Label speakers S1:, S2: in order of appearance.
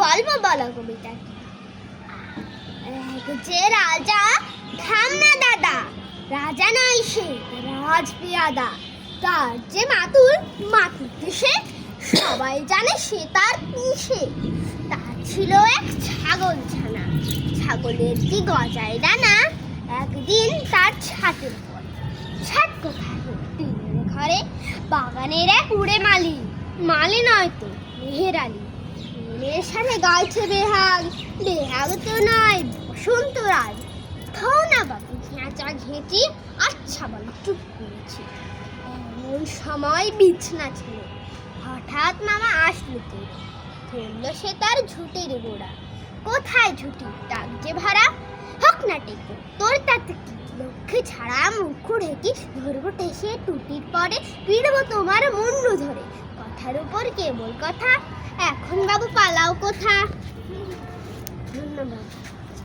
S1: গল্প বলো কবিতা। যে রাজা, থাম না দাদা, রাজা নয় সে, রাজপিয়াদা। তার যে মাতুল, মাতুল সে, সবাই জানে সে তার পিসে। তার ছিল এক ছাগল ছানা, ছাগলের কি গজায় ডানা। একদিন তার ছাদের পর, ছাদ কোথায়? টিনের ঘরে। বাগানের এক উড়ে মালি, মালি নয় তো মেহেরালি। মেয়ের সাথে গাইছে বেহাগ, বেহাগ তো নয় বসন্ত রাজ। খাও না বাবু ঘেঁচা ঘেঁচি, আচ্ছা বলো চুপ করেছি। এমন সময় বিছনা ছিল, হঠাৎ মামা আসলো তেড়ে। ধরল সে তার ঝুঁটির গোড়া। কোথায় ঝুঁটি? ডাক যে ভাড়া। হোক না টেকে তোর তাতে কি, লক্ষ্মী ছাড়া মুখ ঢেকি ধরবো টেসে টুটির পরে, পিড়বো তোমার মুন্ডু ধরে। কথার উপর কেবল কথা, এখন বাবু পালাও কোথা। ধন্যবাদ।